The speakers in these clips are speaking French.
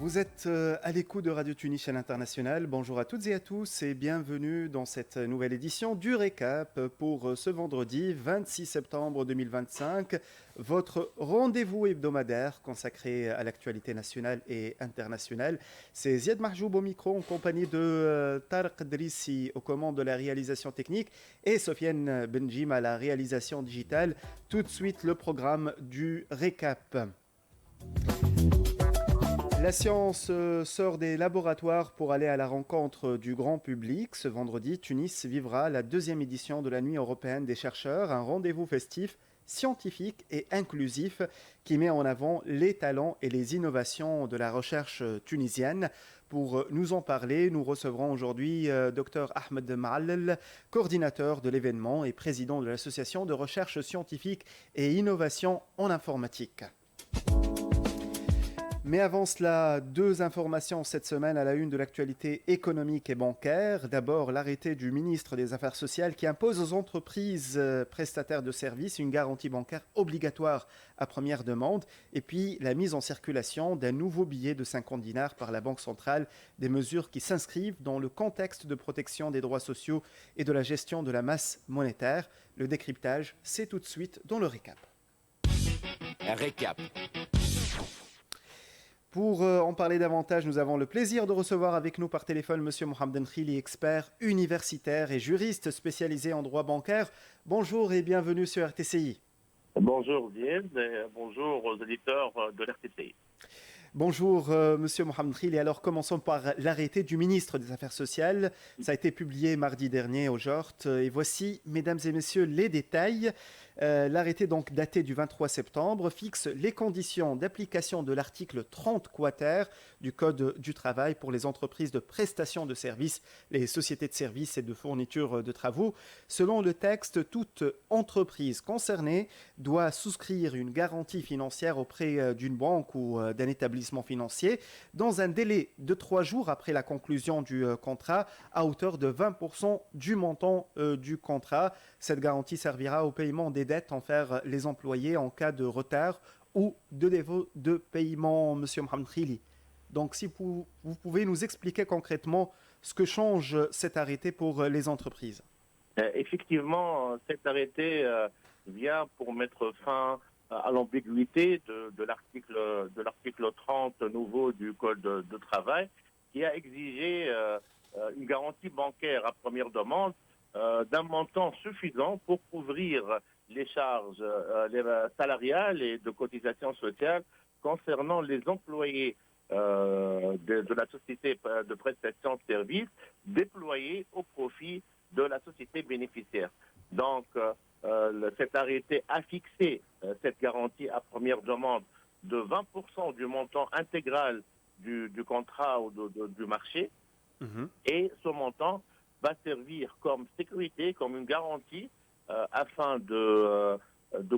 Vous êtes à l'écoute de Radio Tunis à l'international. Bonjour à toutes et à tous et bienvenue dans cette nouvelle édition du Récap pour ce vendredi 26 septembre 2025. Votre rendez-vous hebdomadaire consacré à l'actualité nationale et internationale. C'est Ziad Mahjoub au micro en compagnie de Tarek Drissi aux commandes de la réalisation technique et Sofiane Benjim à la réalisation digitale. Tout de suite le programme du Récap. La science sort des laboratoires pour aller à la rencontre du grand public. Ce vendredi, Tunis vivra la deuxième édition de la Nuit européenne des chercheurs, un rendez-vous festif, scientifique et inclusif qui met en avant les talents et les innovations de la recherche tunisienne. Pour nous en parler, nous recevrons aujourd'hui Dr Ahmed Maallel, coordinateur de l'événement et président de l'association de recherche scientifique et innovation en informatique. Mais avant cela, deux informations cette semaine à la une de l'actualité économique et bancaire. D'abord, l'arrêté du ministre des Affaires sociales qui impose aux entreprises prestataires de services une garantie bancaire obligatoire à première demande. Et puis, la mise en circulation d'un nouveau billet de 50 dinars par la Banque centrale. Des mesures qui s'inscrivent dans le contexte de protection des droits sociaux et de la gestion de la masse monétaire. Le décryptage, c'est tout de suite dans le récap. Récap. Pour en parler davantage, nous avons le plaisir de recevoir avec nous par téléphone M. Mohamed Khili, expert universitaire et juriste spécialisé en droit bancaire. Bonjour et bienvenue sur RTCI. Bonjour Zied et bonjour aux auditeurs de l'RTCI. Bonjour Monsieur Mohamed Khili. Alors commençons par l'arrêté du ministre des Affaires sociales. Ça a été publié mardi dernier au JORT. Et voici, mesdames et messieurs, les détails. L'arrêté donc daté du 23 septembre fixe les conditions d'application de l'article 30 quater du Code du travail pour les entreprises de prestation de services, les sociétés de services et de fourniture de travaux. Selon le texte, toute entreprise concernée doit souscrire une garantie financière auprès d'une banque ou d'un établissement financier dans un délai de 3 jours après la conclusion du contrat à hauteur de 20% du montant du contrat. Cette garantie servira au paiement des dettes envers les employés en cas de retard ou de défaut de paiement, Monsieur Mohamed Khili. Donc, si vous pouvez nous expliquer concrètement ce que change cet arrêté pour les entreprises. Effectivement, cet arrêté vient pour mettre fin à l'ambiguïté de l'article 30 nouveau du Code de travail qui a exigé une garantie bancaire à première demande d'un montant suffisant pour couvrir les charges salariales et de cotisation sociale concernant les employés de la société de prestation de services déployés au profit de la société bénéficiaire. Donc, cet arrêté a fixé cette garantie à première demande de 20% du montant intégral du contrat ou du marché. Et ce montant va servir comme sécurité, comme une garantie afin de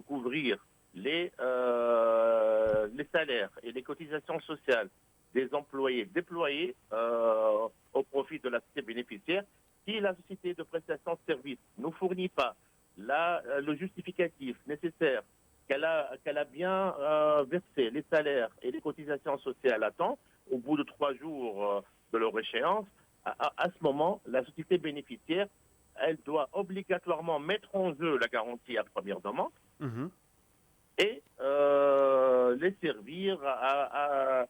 couvrir les salaires et les cotisations sociales des employés déployés au profit de la société bénéficiaire. Si la société de prestation de services ne fournit pas le justificatif nécessaire qu'elle a bien versé les salaires et les cotisations sociales à temps, au bout de 3 jours de leur échéance, à ce moment, la société bénéficiaire, elle doit obligatoirement mettre en jeu la garantie à première demande et les servir à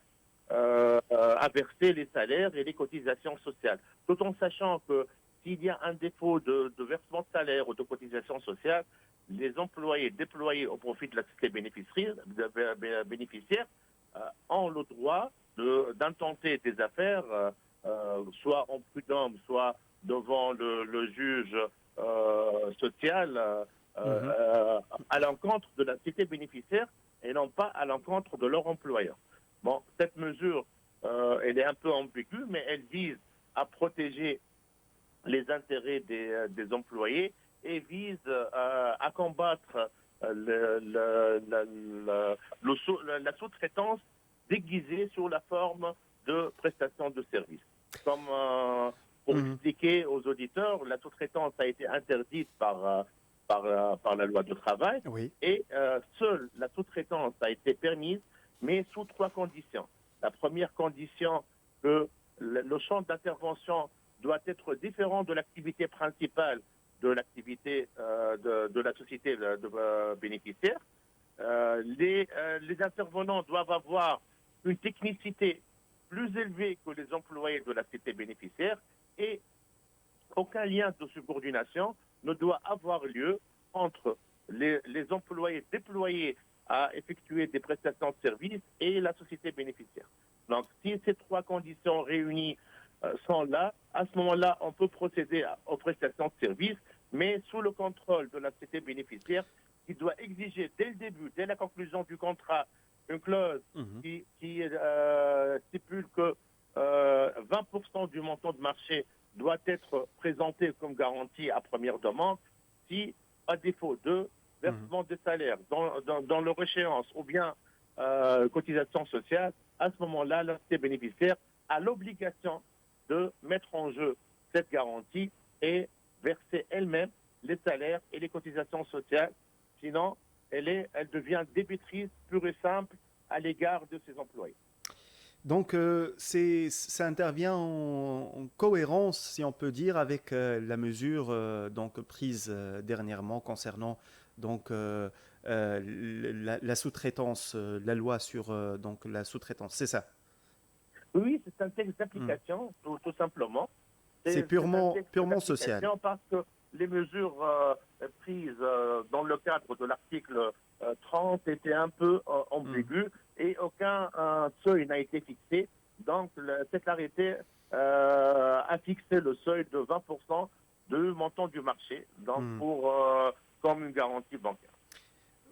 verser les salaires et les cotisations sociales. Tout en sachant que s'il y a un défaut de versement de salaire ou de cotisation sociale, les employés déployés au profit de la société bénéficiaire ont le droit d'intenter des affaires, soit en prud'homme, soit devant le juge social, à l'encontre de la société bénéficiaire et non pas à l'encontre de leur employeur. Bon, cette mesure, elle est un peu ambiguë, mais elle vise à protéger les intérêts des employés et vise à combattre la sous-traitance déguisée sous la forme de prestation de services. Comme pour expliquer aux auditeurs, la sous-traitance a été interdite par la loi du travail et seule la sous-traitance a été permise, mais sous 3 conditions. La première condition, que le champ d'intervention doit être différent de l'activité principale de l'activité de la société bénéficiaire. Les intervenants doivent avoir une technicité plus élevée que les employés de la société bénéficiaire et aucun lien de subordination ne doit avoir lieu entre les employés déployés à effectuer des prestations de services et la société bénéficiaire. Donc, si ces trois conditions réunies sont là, à ce moment-là, on peut procéder aux prestations de services, mais sous le contrôle de la société bénéficiaire qui doit exiger dès le début, dès la conclusion du contrat, une clause qui stipule que 20% du montant de marché doit être présenté comme garantie à première demande. Si, à défaut de versement des salaires dans leur échéance ou bien cotisation sociale, à ce moment-là, la société bénéficiaire a l'obligation de mettre en jeu cette garantie et verser elle-même les salaires et les cotisations sociales. Sinon, elle devient débitrice pure et simple à l'égard de ses employés. Donc, ça intervient en cohérence, si on peut dire, avec la mesure donc, prise dernièrement concernant donc, la sous-traitance, la loi sur donc, la sous-traitance, c'est ça? Oui, c'est un texte d'application, tout simplement. C'est purement social. Parce que les mesures prises dans le cadre de l'article 30 étaient un peu ambiguës et aucun seuil n'a été fixé. Donc, cet arrêté a fixé le seuil de 20% de montant du marché, donc comme une garantie bancaire.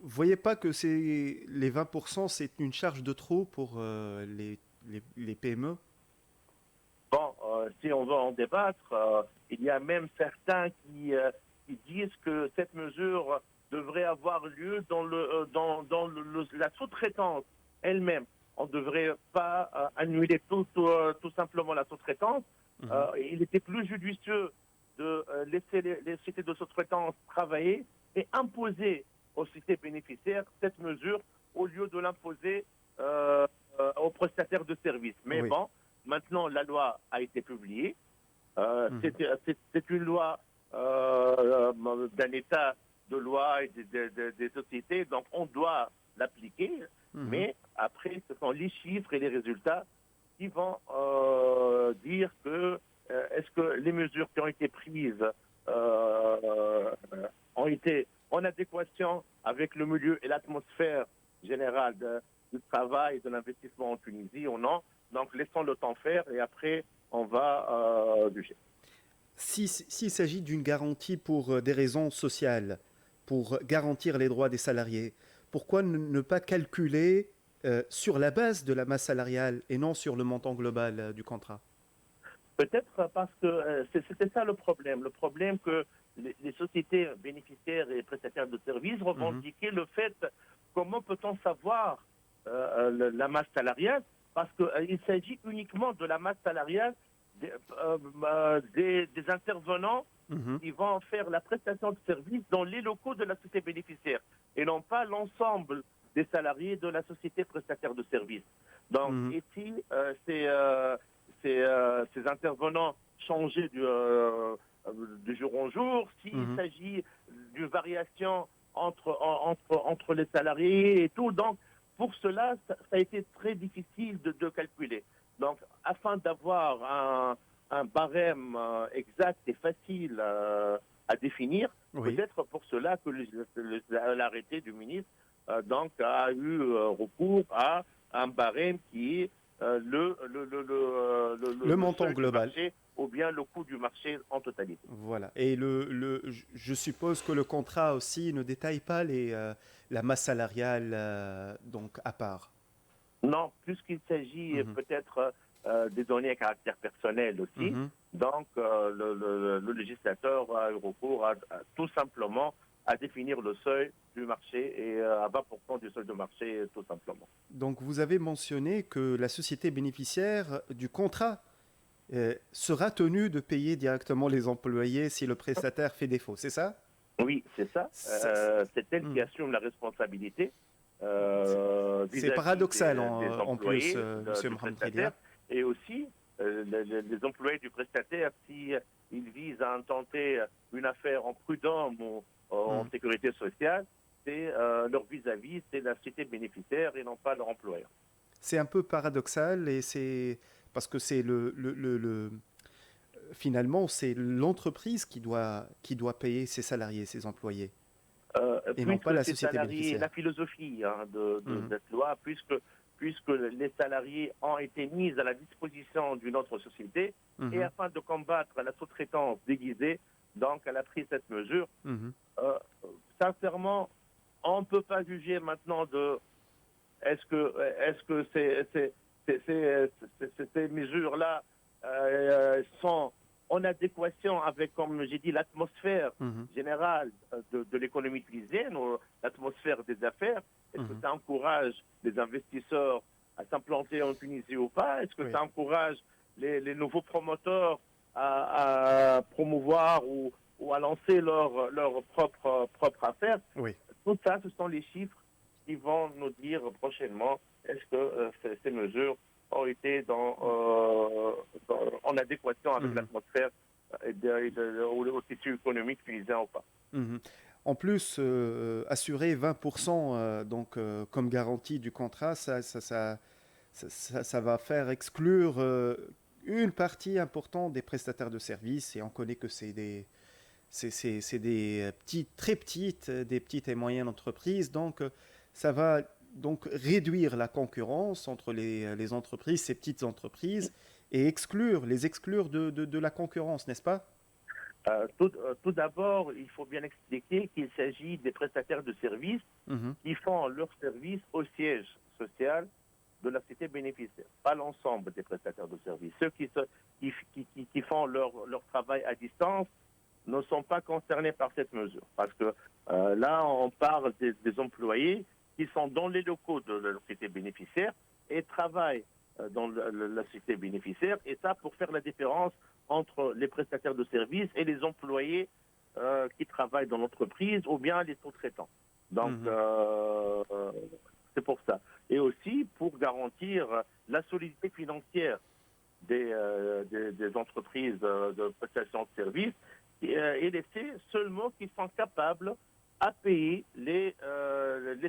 Vous ne voyez pas que les 20%, c'est une charge de trop pour les PME? Bon, si on veut en débattre, il y a même certains qui disent que cette mesure devrait avoir lieu dans la sous-traitance elle-même. On ne devrait pas annuler tout simplement la sous-traitance. Il était plus judicieux de laisser les sociétés de sous-traitance travailler et imposer aux sociétés bénéficiaires cette mesure au lieu de l'imposer aux prestataires de services. Mais bon, maintenant la loi a été publiée. C'est une loi d'un état de loi et des sociétés, donc on doit l'appliquer. Mais après, ce sont les chiffres et les résultats qui vont dire que est-ce que les mesures qui ont été prises ont été en adéquation avec le milieu et l'atmosphère générale du travail et de l'investissement en Tunisie ou non. Donc laissons le temps faire et après on va juger. S'il s'agit d'une garantie pour des raisons sociales, pour garantir les droits des salariés, pourquoi ne pas calculer sur la base de la masse salariale et non sur le montant global du contrat? Peut-être parce que c'était ça le problème. Le problème que les sociétés bénéficiaires et prestataires de services revendiquaient le fait comment peut-on savoir la masse salariale, parce qu'il s'agit uniquement de la masse salariale des intervenants qui vont faire la prestation de services dans les locaux de la société bénéficiaire et non pas l'ensemble des salariés de la société prestataire de services. Donc ici, ces intervenants changeaient du jour en jour. S'il s'agit d'une variation entre les salariés et tout, donc pour cela, ça a été très difficile de calculer. Donc, afin d'avoir un barème exact et facile à définir, peut-être pour cela que l'arrêté du ministre donc a eu recours à un barème qui est le montant global marché, ou bien le coût du marché en totalité. Voilà. Et je suppose que le contrat aussi ne détaille pas la masse salariale donc à part. Non, puisqu'il s'agit peut-être des données à caractère personnel aussi. Donc, le législateur a eu recours tout simplement à définir le seuil du marché et à 20% du seuil de marché, tout simplement. Donc, vous avez mentionné que la société bénéficiaire du contrat sera tenue de payer directement les employés si le prestataire fait défaut, c'est ça? Oui, c'est ça. C'est elle qui assume la responsabilité C'est paradoxal des en plus, employés, Monsieur du Mohamed prestataire, et aussi les employés du prestataire, si ils visent à intenter une affaire en prud'homme ou en sécurité sociale, c'est leur vis-à-vis, c'est la société bénéficiaire et non pas leur employeur. C'est un peu paradoxal et c'est parce que c'est finalement c'est l'entreprise qui doit payer ses salariés, ses employés, et non pas Puisque la ces société salariés, la bénéficiaire. philosophie de cette loi, puisque les salariés ont été mis à la disposition d'une autre société, et Mhm, afin de combattre la sous-traitance déguisée, donc elle a pris cette mesure. mhm. Euh, Sincèrement, on ne peut pas juger maintenant de est-ce que ces mesures-là sont en adéquation avec, comme j'ai dit, l'atmosphère Mhm. générale de l'économie tunisienne, ou l'atmosphère des affaires. Est-ce que Mhm. ça encourage les investisseurs à s'implanter en Tunisie ou pas? Est-ce que Oui. ça encourage les nouveaux promoteurs à promouvoir ou à lancer leur propre affaire? Oui. Tout ça, ce sont les chiffres qui vont nous dire prochainement est-ce que ces mesures ont été en adéquation avec Mhm. l'atmosphère ou le tissu économique tunisien ou pas. Mhm. En plus, assurer 20% donc, comme garantie du contrat, ça va faire exclure une partie importante des prestataires de services et on connaît que c'est des petites, très petites, des petites et moyennes entreprises. Donc, ça va donc réduire la concurrence entre les entreprises, ces petites entreprises, et les exclure de la concurrence, n'est-ce pas? Tout d'abord, il faut bien expliquer qu'il s'agit des prestataires de services Mhm. qui font leur service au siège social de la société bénéficiaire, pas l'ensemble des prestataires de services. Ceux qui font leur travail à distance ne sont pas concernés par cette mesure. Parce que là, on parle des employés qui sont dans les locaux de la société bénéficiaire et travaillent dans la société bénéficiaire. Et ça, pour faire la différence entre les prestataires de services et les employés qui travaillent dans l'entreprise ou bien les sous-traitants. Donc, c'est pour ça. Et aussi pour garantir la solidité financière des entreprises de prestation de services et laisser seulement qu'ils sont capables à payer les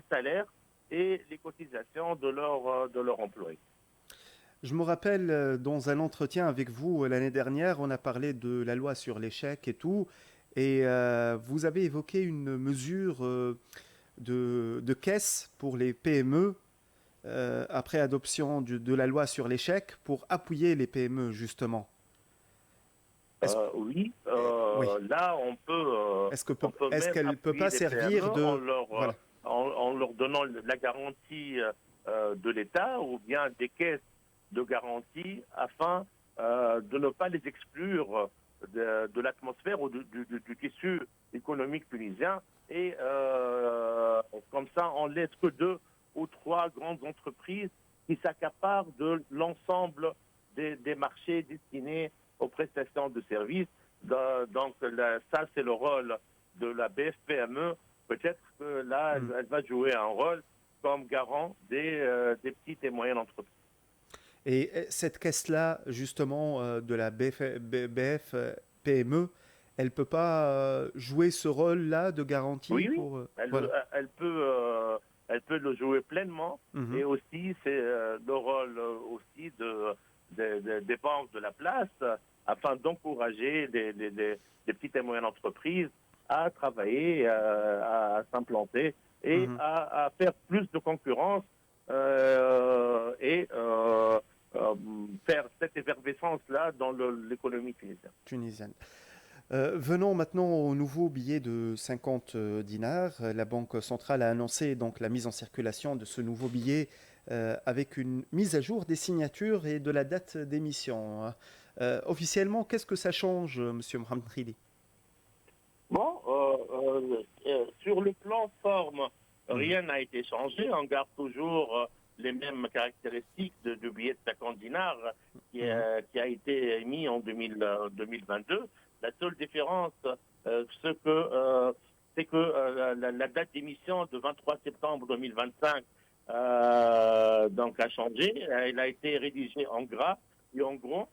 salaires et les cotisations de leur employés. Je me rappelle, dans un entretien avec vous l'année dernière, on a parlé de la loi sur l'échec et tout, et vous avez évoqué une mesure de caisse pour les PME après adoption de la loi sur l'échec pour appuyer les PME, justement. Est-ce, Oui, oui. là on peut, on peut Est-ce même qu'elle ne peut appuyer pas les servir PME de... Voilà. en leur donnant la garantie de l'État ou bien des caisses de garantie afin de ne pas les exclure de l'atmosphère ou du tissu économique tunisien. Et comme ça, on laisse que 2 ou 3 grandes entreprises qui s'accaparent de l'ensemble des marchés destinés aux prestations de services. Donc ça, c'est le rôle de la BFPME. Peut-être que là, elle va jouer un rôle comme garant des petites et moyennes entreprises. Et cette caisse-là, justement, de la PME, elle ne peut pas jouer ce rôle-là de garantie Oui, oui, pour... elle, voilà. elle peut le jouer pleinement. Mhm. Et aussi, c'est le rôle aussi des banques de la place afin d'encourager les petites et moyennes entreprises à travailler, à s'implanter et à faire plus de concurrence et faire cette effervescence-là dans l'économie Tunisienne. Venons maintenant au nouveau billet de 50 dinars. La Banque centrale a annoncé donc la mise en circulation de ce nouveau billet avec une mise à jour des signatures et de la date d'émission. Officiellement, qu'est-ce que ça change, Monsieur Mohamed Khili? Bon, sur le plan forme, rien n'a été changé. On garde toujours les mêmes caractéristiques du billet de 50 dinars qui a été émis en 2022. La seule différence, c'est que c'est que la date d'émission de 23 septembre 2025 donc a changé. Elle a été rédigée en gras et en gros,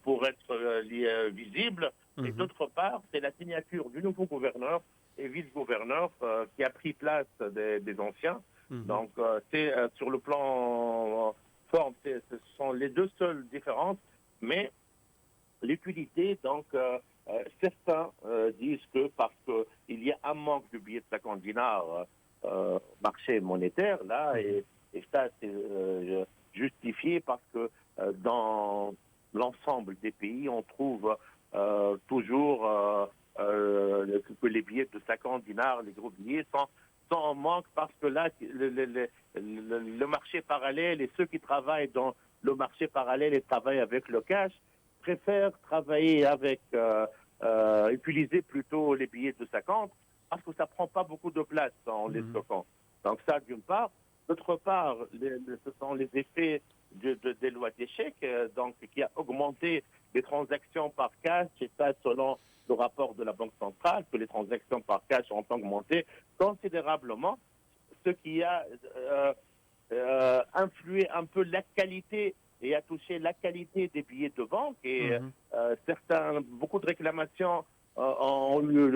pour être visible. Et d'autre part, c'est la signature du nouveau gouverneur et vice-gouverneur qui a pris place des anciens. Donc, c'est sur le plan forme, ce sont les deux seules différences, mais l'utilité, donc, certains disent que parce qu'il y a un manque de billets de 50 dinars marché monétaire, là, et ça, c'est justifié parce que dans l'ensemble des pays, on trouve toujours que les billets de 50 dinars, les gros billets, sont en manque parce que là, le marché parallèle et ceux qui travaillent dans le marché parallèle et travaillent avec le cash préfèrent travailler avec, utiliser plutôt les billets de 50 parce que ça prend pas beaucoup de place en les stockant. Donc ça, d'une part. D'autre part, ce sont les effets des lois d'échec, donc qui a augmenté les transactions par cash, et ça selon le rapport de la Banque centrale, que les transactions par cash ont augmenté considérablement, ce qui a influé un peu la qualité et a touché la qualité des billets de banque. Et beaucoup de réclamations ont eu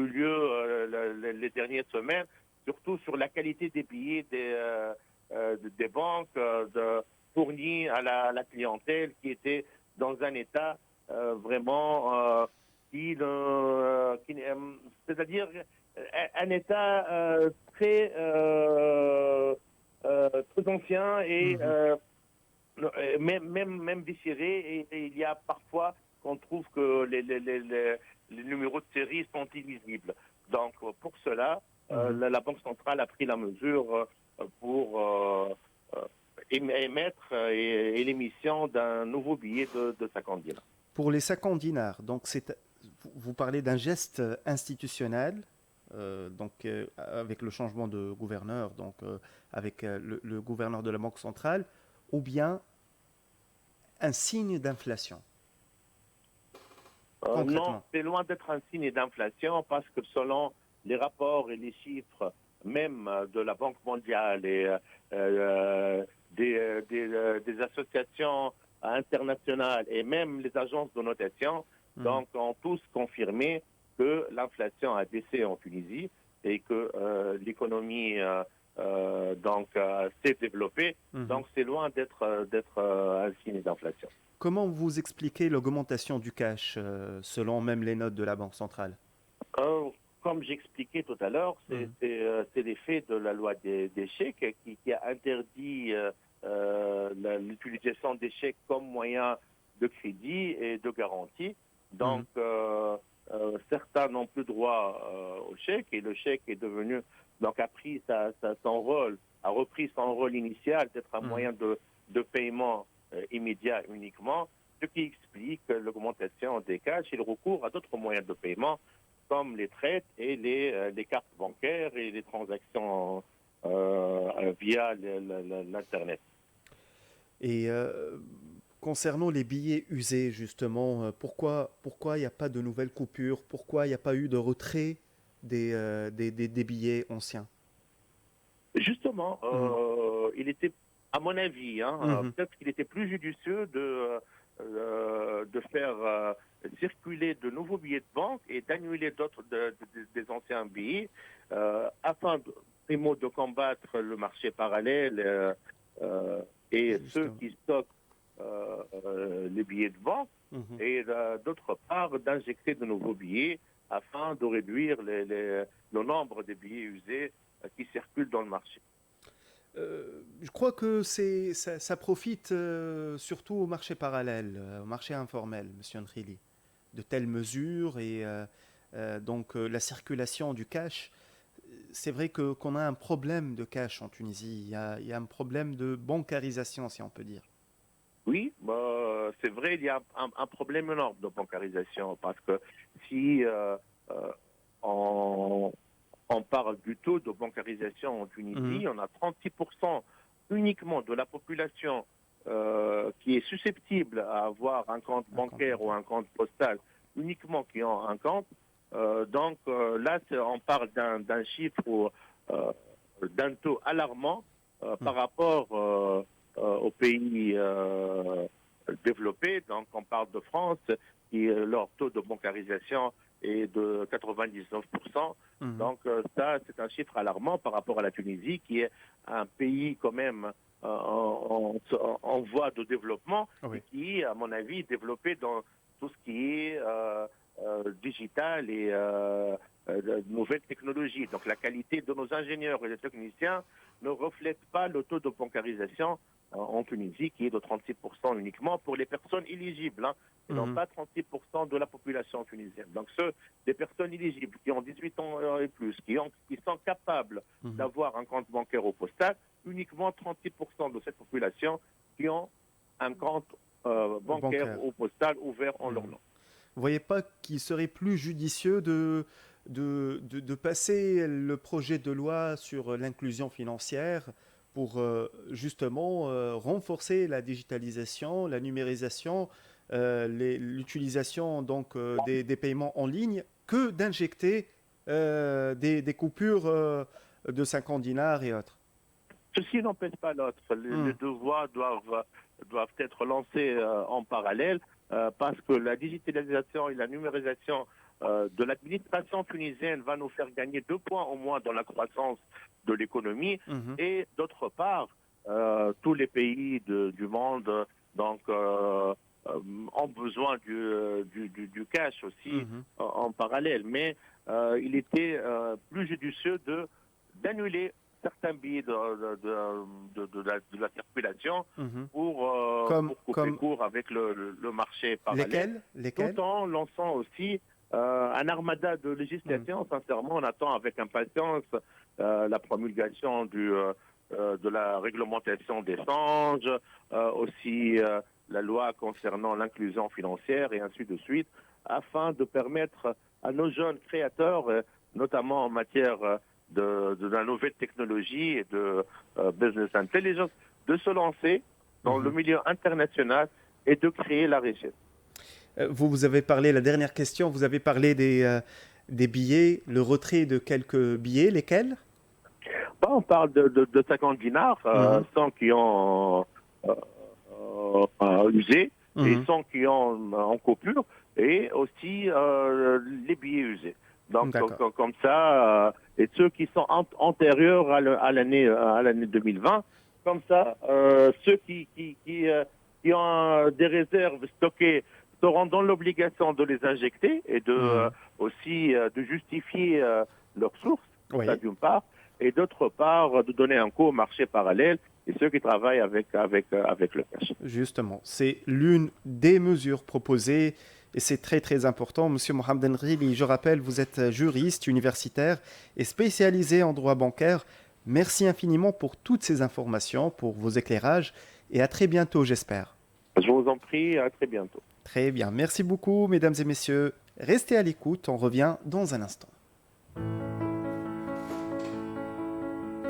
lieu les dernières semaines, surtout sur la qualité des billets des banques fournis à la clientèle qui était dans un état vraiment c'est-à-dire un état très ancien et même déchiré, et il y a parfois qu'on trouve que les numéros de série sont illisibles. Donc pour cela, la Banque centrale a pris la mesure pour émettre et l'émission d'un nouveau billet de 50 dinars. Pour les 50 dinars, donc vous parlez d'un geste institutionnel, avec le changement de gouverneur, avec le gouverneur de la Banque centrale, ou bien un signe d'inflation? Non, c'est loin d'être un signe d'inflation parce que selon les rapports et les chiffres même de la Banque mondiale et des associations internationales et même les agences de notation, donc ont tous confirmé que l'inflation a baissé en Tunisie et que l'économie s'est développée. Donc c'est loin d'être un signe d'inflation. Comment vous expliquez l'augmentation du cash selon même les notes de la Banque centrale? Comme j'expliquais tout à l'heure, c'est l'effet de la loi des chèques qui a interdit l'utilisation des chèques comme moyen de crédit et de garantie. Donc, certains n'ont plus droit au chèque et le chèque est devenu, donc a repris son rôle initial d'être un moyen de paiement immédiat uniquement, ce qui explique l'augmentation des cash et le recours à d'autres moyens de paiement comme les traites et les cartes bancaires et les transactions via l'Internet. Et concernant les billets usés, justement, pourquoi il n'y a pas de nouvelles coupures? Pourquoi il n'y a pas eu de retrait des billets anciens? Justement, il était, à mon avis, peut-être qu'il était plus judicieux de faire circuler de nouveaux billets de banque et d'annuler d'autres des anciens billets afin de combattre le marché parallèle et ceux qui stockent les billets de banque et d'autre part d'injecter de nouveaux billets afin de réduire le nombre de billets usés qui circulent dans le marché. Je crois que ça profite surtout au marché parallèle, au marché informel, M. Nkhili, de telles mesures et la circulation du cash. C'est vrai qu'on a un problème de cash en Tunisie, il y a un problème de bancarisation, si on peut dire. Oui, c'est vrai, il y a un problème énorme de bancarisation parce que si on parle du taux de bancarisation en Tunisie, on a 36% uniquement de la population qui est susceptible à avoir un compte bancaire ou un compte postal, uniquement qui ont un compte. Là, on parle d'un chiffre, d'un taux alarmant par rapport aux pays développés. Donc on parle de France, qui leur taux de bancarisation est de 99%. Donc ça, c'est un chiffre alarmant par rapport à la Tunisie, qui est un pays quand même en voie de développement, et qui, à mon avis, est développé dans tout ce qui est digital et nouvelles technologies. Donc la qualité de nos ingénieurs et des techniciens ne reflète pas le taux de bancarisation en Tunisie, qui est de 36% uniquement pour les personnes éligibles, et non pas 36% de la population tunisienne. Donc des personnes éligibles qui ont 18 ans et plus, qui sont capables d'avoir un compte bancaire au postal, uniquement 36% de cette population qui ont un compte bancaire au postal ouvert en leur nom. Vous ne voyez pas qu'il serait plus judicieux de passer le projet de loi sur l'inclusion financière pour justement renforcer la digitalisation, la numérisation, l'utilisation donc des paiements en ligne, que d'injecter des coupures de 50 dinars et autres? Ceci n'empêche pas l'autre. Les deux voies doivent être lancées en parallèle, parce que la digitalisation et la numérisation de l'administration tunisienne va nous faire gagner 2 points au moins dans la croissance de l'économie. Et d'autre part, tous les pays du monde ont besoin du cash aussi en parallèle. Mais il était plus judicieux d'annuler certains billets de la circulation pour couper court avec le marché parallèle. Lesquels Tout en lançant aussi un armada de législation. Sincèrement, on attend avec impatience la promulgation de la réglementation des changes, aussi la loi concernant l'inclusion financière et ainsi de suite, afin de permettre à nos jeunes créateurs, notamment en matière de la nouvelle technologie et de business intelligence, de se lancer dans le milieu international et de créer la richesse. Vous avez parlé, la dernière question, vous avez parlé des billets, le retrait de quelques billets, lesquels? On parle de 50 dinars, 100 qui ont usé, et 100 qui ont en coupure, et aussi les billets usés. Donc comme ça, et ceux qui sont antérieurs à l'année 2020, comme ça, ceux qui ont des réserves stockées seront dans l'obligation de les injecter et aussi de justifier leurs sources, ça d'une part, et d'autre part de donner un coup au marché parallèle et ceux qui travaillent avec le cash. Justement, c'est l'une des mesures proposées. Et c'est très très important. Monsieur Mohamed Enrili, je rappelle, vous êtes juriste universitaire et spécialisé en droit bancaire. Merci infiniment pour toutes ces informations, pour vos éclairages et à très bientôt, j'espère. Je vous en prie, à très bientôt. Très bien, merci beaucoup mesdames et messieurs. Restez à l'écoute, on revient dans un instant.